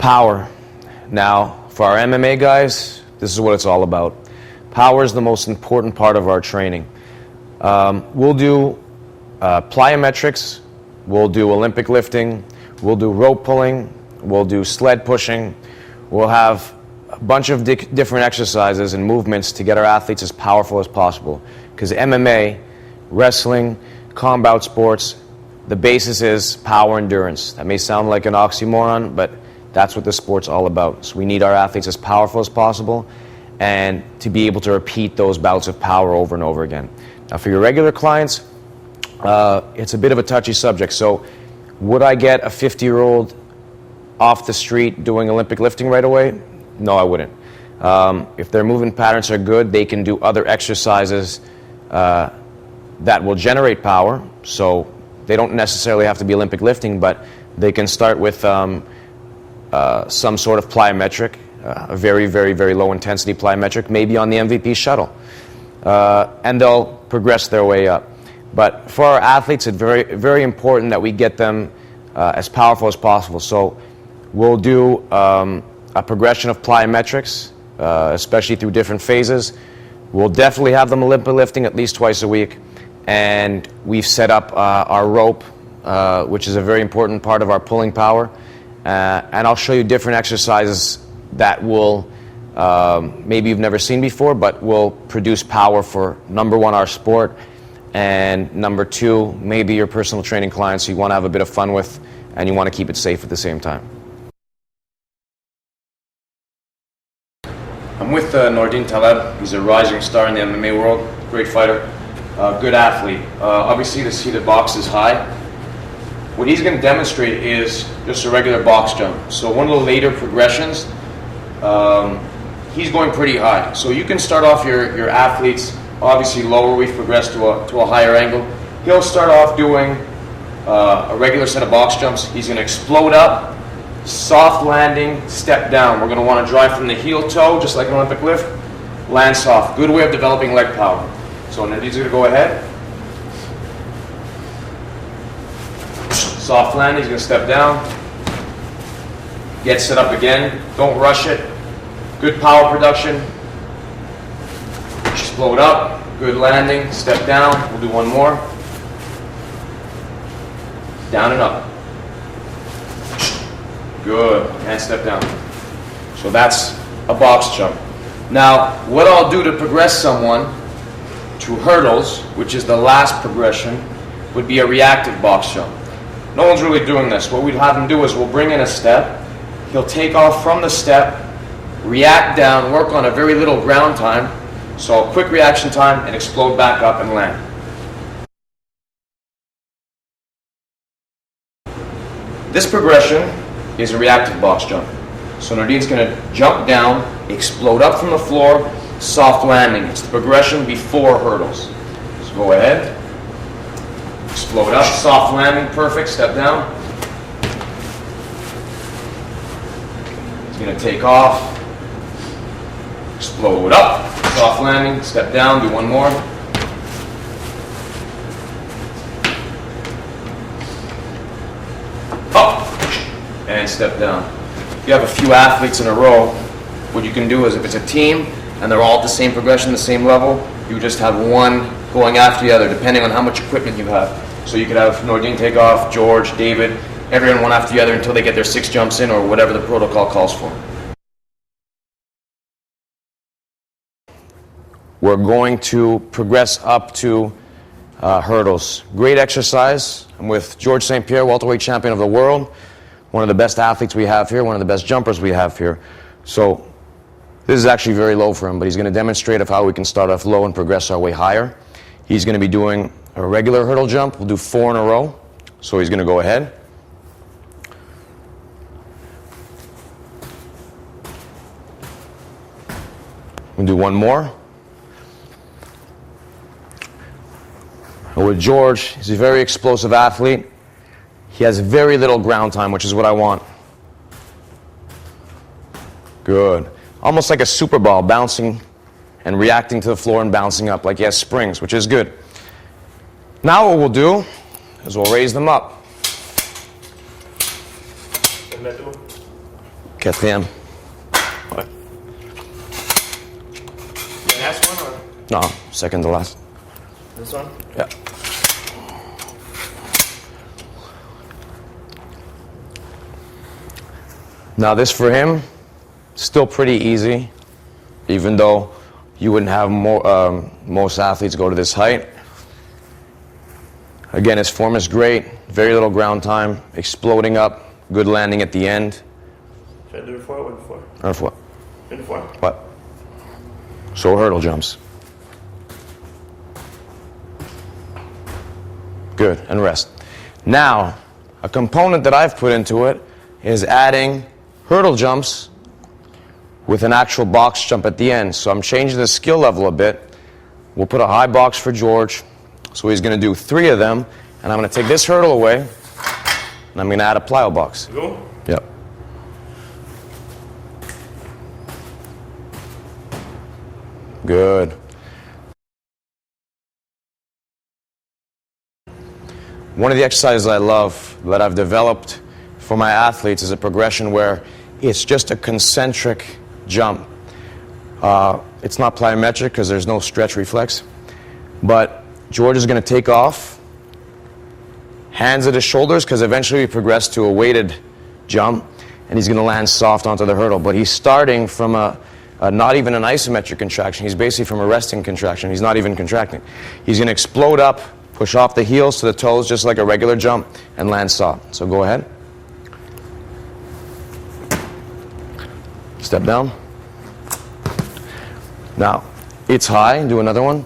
Power. Now, for our MMA guys, this is what it's all about. Power is the most important part of our training. We'll do plyometrics, we'll do Olympic lifting, we'll do rope pulling, we'll do sled pushing. We'll have a bunch of different exercises and movements to get our athletes as powerful as possible. Because MMA, wrestling, combat sports, the basis is power endurance. That may sound like an oxymoron, but that's what the sport's all about. So we need our athletes as powerful as possible and to be able to repeat those bouts of power over and over again. Now for your regular clients, it's a bit of a touchy subject. So would I get a 50-year-old off the street doing Olympic lifting right away? No, I wouldn't. If their movement patterns are good, they can do other exercises that will generate power. So they don't necessarily have to be Olympic lifting, but they can start with some sort of plyometric, a very, very, very low intensity plyometric, maybe on the MVP shuttle. And they'll progress their way up. But for our athletes, it's very, very important that we get them as powerful as possible. So we'll do a progression of plyometrics, especially through different phases. We'll definitely have them Olympic lifting at least twice a week. And we've set up our rope, which is a very important part of our pulling power. And I'll show you different exercises that will, maybe you've never seen before, but will produce power for, number one, our sport, and number two, maybe your personal training clients you want to have a bit of fun with and you want to keep it safe at the same time. I'm with Nordin Taleb. He's a rising star in the MMA world, great fighter, good athlete. Obviously the seated box is high. What he's going to demonstrate is just a regular box jump. So one of the later progressions, he's going pretty high. So you can start off your athletes obviously lower. We've progressed to a higher angle. He'll start off doing a regular set of box jumps. He's going to explode up, soft landing, step down. We're going to want to drive from the heel toe, just like an Olympic lift, land soft. Good way of developing leg power. So Nadine's going to go ahead. Soft landing, he's going to step down. Get set up again. Don't rush it. Good power production. Explode up. Good landing. Step down. We'll do one more. Down and up. Good. And step down. So that's a box jump. Now, what I'll do to progress someone to hurdles, which is the last progression, would be a reactive box jump. No one's really doing this. What we'd have him do is we'll bring in a step. He'll take off from the step, react down, work on a very little ground time, so a quick reaction time, and explode back up and land. This progression is a reactive box jump. So Nadine's going to jump down, explode up from the floor, soft landing. It's the progression before hurdles. So go ahead. Explode up, soft landing, perfect, step down. He's going to take off, explode up, soft landing, step down, do one more. Up, and step down. If you have a few athletes in a row, what you can do is if it's a team and they're all at the same progression, the same level, you just have one going after the other, depending on how much equipment you have. So you could have Nordin take off, George, David, everyone one after the other until they get their 6 jumps in or whatever the protocol calls for. We're going to progress up to hurdles. Great exercise. I'm with George St. Pierre, welterweight champion of the world, one of the best athletes we have here, one of the best jumpers we have here. So this is actually very low for him, but he's going to demonstrate of how we can start off low and progress our way higher. He's going to be doing a regular hurdle jump. We'll do 4 in a row. So he's going to go ahead. We'll do one more. And with George, he's a very explosive athlete. He has very little ground time, which is what I want. Good. Almost like a super ball, bouncing and reacting to the floor and bouncing up like he has springs, which is good. Now what we'll do is we'll raise them up. Quatrième. Ouais. The last one or No, second to last. this one? Yeah. Now this for him, still pretty easy, even though you wouldn't have most athletes go to this height. Again, his form is great, very little ground time, exploding up, good landing at the end. Should I do it before or before? Or what? Before. What? So hurdle jumps. Good, and rest. Now, a component that I've put into it is adding hurdle jumps with an actual box jump at the end. So I'm changing the skill level a bit. We'll put a high box for George. So he's going to do 3 of them, and I'm going to take this hurdle away, and I'm going to add a plyo box. Go? Yep. Good. One of the exercises I love that I've developed for my athletes is a progression where it's just a concentric jump. It's not plyometric because there's no stretch reflex, but George is going to take off, hands at his shoulders, because eventually we progress to a weighted jump, and he's going to land soft onto the hurdle. But he's starting from not even an isometric contraction. He's basically from a resting contraction. He's not even contracting. He's going to explode up, push off the heels to the toes, just like a regular jump, and land soft. So go ahead. Step down. Now, it's high. Do another one.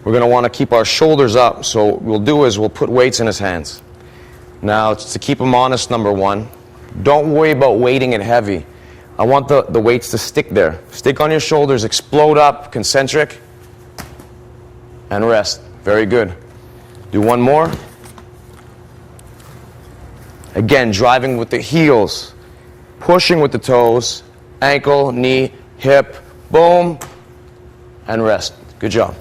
We're going to want to keep our shoulders up, so what we'll do is we'll put weights in his hands. Now, to keep him honest, number 1, don't worry about weighting it heavy. I want the weights to stick there. Stick on your shoulders, explode up, concentric, and rest. Very good. Do one more. Again, driving with the heels, pushing with the toes, ankle, knee, hip, boom, and rest. Good job.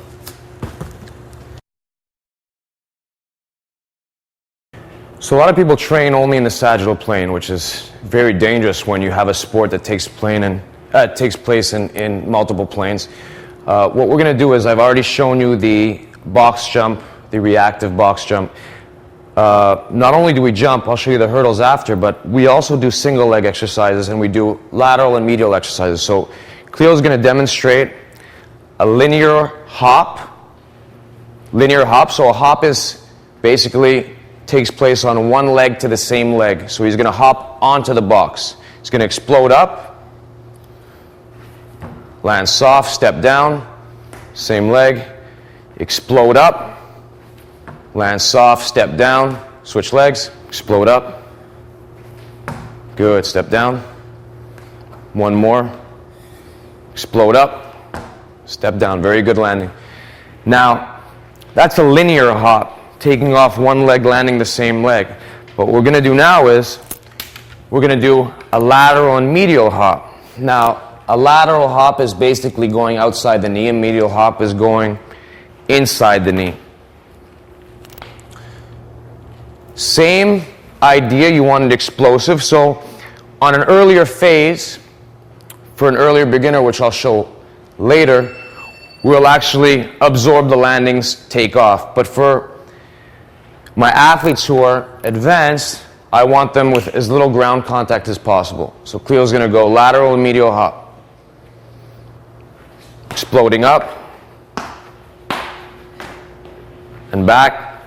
So a lot of people train only in the sagittal plane, which is very dangerous when you have a sport that takes place in multiple planes. What we're going to do is, I've already shown you the box jump, the reactive box jump. Not only do we jump, I'll show you the hurdles after, but we also do single leg exercises, and we do lateral and medial exercises. So Cleo's going to demonstrate a linear hop. Linear hop, so a hop is basically takes place on one leg to the same leg. So he's going to hop onto the box. He's going to explode up, land soft, step down, same leg, explode up, land soft, step down, switch legs, explode up. Good, step down. One more. Explode up, step down. Very good landing. Now, that's a linear hop, taking off one leg, landing the same leg. What we're going to do now is we're going to do a lateral and medial hop. Now, a lateral hop is basically going outside the knee, and medial hop is going inside the knee. Same idea, you want it explosive. So on an earlier phase, for an earlier beginner, which I'll show later, we'll actually absorb the landings, take off. But for my athletes who are advanced, I want them with as little ground contact as possible. So Cleo's going to go lateral and medial hop. Exploding up and back.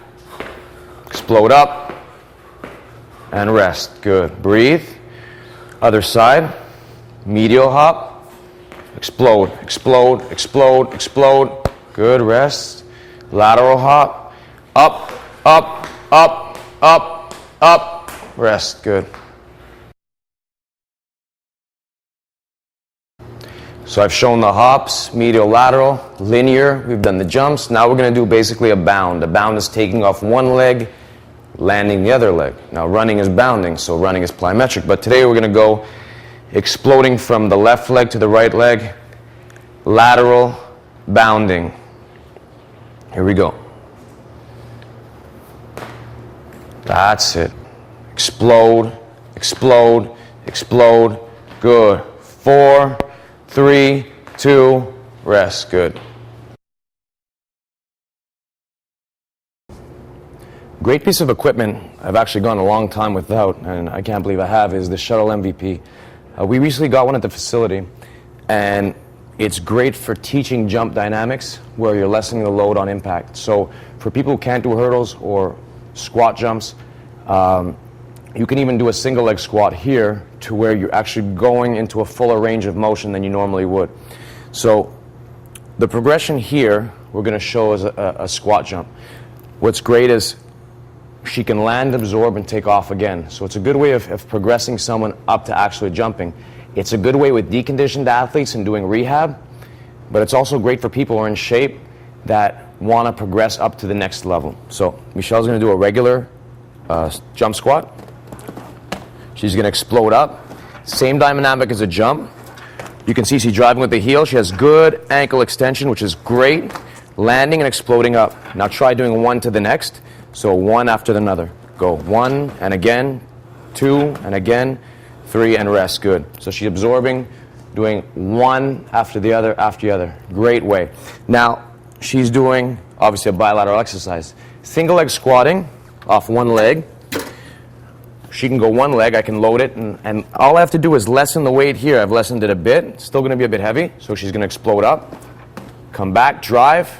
Explode up and rest. Good. Breathe. Other side. Medial hop. Explode, explode, explode, explode. Good. Rest. Lateral hop. Up, up, up, up, up. Rest. Good. So I've shown the hops, medial, lateral, linear. We've done the jumps. Now we're going to do basically a bound. A bound is taking off one leg, landing the other leg. Now running is bounding, so running is plyometric. But today we're going to go exploding from the left leg to the right leg, lateral bounding. Here we go. That's it. Explode, explode, explode, Good. 4, 3, 2, rest. Good. Great piece of equipment I've actually gone a long time without, and I can't believe I have, is the Shuttle MVP. We recently got one at the facility, and it's great for teaching jump dynamics where you're lessening the load on impact. So for people who can't do hurdles or squat jumps, you can even do a single leg squat here to where you're actually going into a fuller range of motion than you normally would. So the progression here we're going to show is a squat jump. What's great is she can land, absorb, and take off again. So it's a good way of progressing someone up to actually jumping. It's a good way with deconditioned athletes and doing rehab, but it's also great for people who are in shape that want to progress up to the next level. So Michelle's going to do a regular jump squat. She's going to explode up. Same dynamic as a jump. You can see she's driving with the heel. She has good ankle extension, which is great. Landing and exploding up. Now try doing one to the next. So one after another. Go 1 and again, 2 and again, 3 and rest. Good. So she's absorbing, doing one after the other after the other. Great way. Now she's doing obviously a bilateral exercise. Single leg squatting off one leg. She can go one leg, I can load it, and all I have to do is lessen the weight here. I've lessened it a bit. It's still going to be a bit heavy, so she's going to explode up. Come back, drive.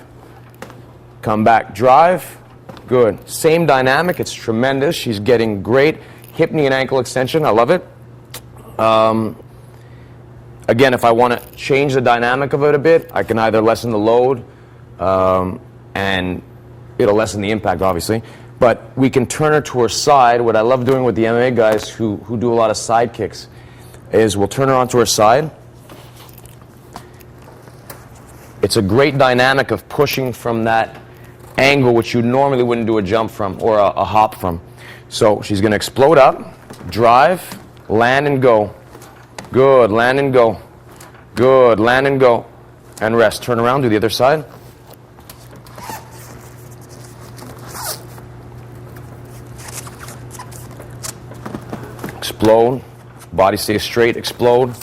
Come back, drive. Good. Same dynamic. It's tremendous. She's getting great hip, knee, and ankle extension. I love it. Again, if I want to change the dynamic of it a bit, I can either lessen the load, and it'll lessen the impact, obviously. But we can turn her to her side. What I love doing with the MMA guys who do a lot of side kicks is we'll turn her onto her side. It's a great dynamic of pushing from that angle which you normally wouldn't do a jump from or a hop from. So she's going to explode up, drive, land and go. Good, land and go. Good, land and go. And rest. Turn around, do the other side. Explode, body stays straight, explode,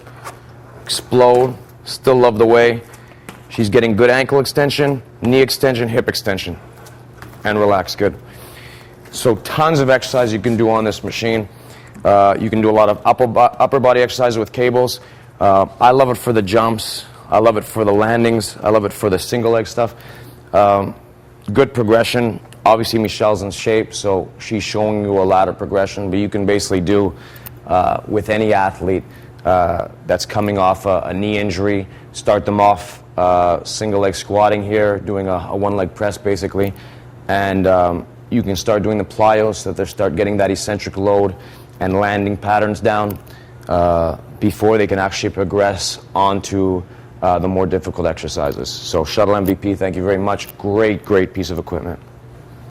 explode, still love the way. She's getting good ankle extension, knee extension, hip extension, and relax, good. So tons of exercise you can do on this machine. You can do a lot of upper body exercises with cables. I love it for the jumps, I love it for the landings, I love it for the single leg stuff. Good progression. Obviously Michelle's in shape, so she's showing you a ladder progression, but you can basically do with any athlete that's coming off a knee injury, start them off single leg squatting here, doing a one leg press basically, and you can start doing the plyos so that they start getting that eccentric load and landing patterns down before they can actually progress onto the more difficult exercises. So Shuttle MVP, thank you very much. Great piece of equipment.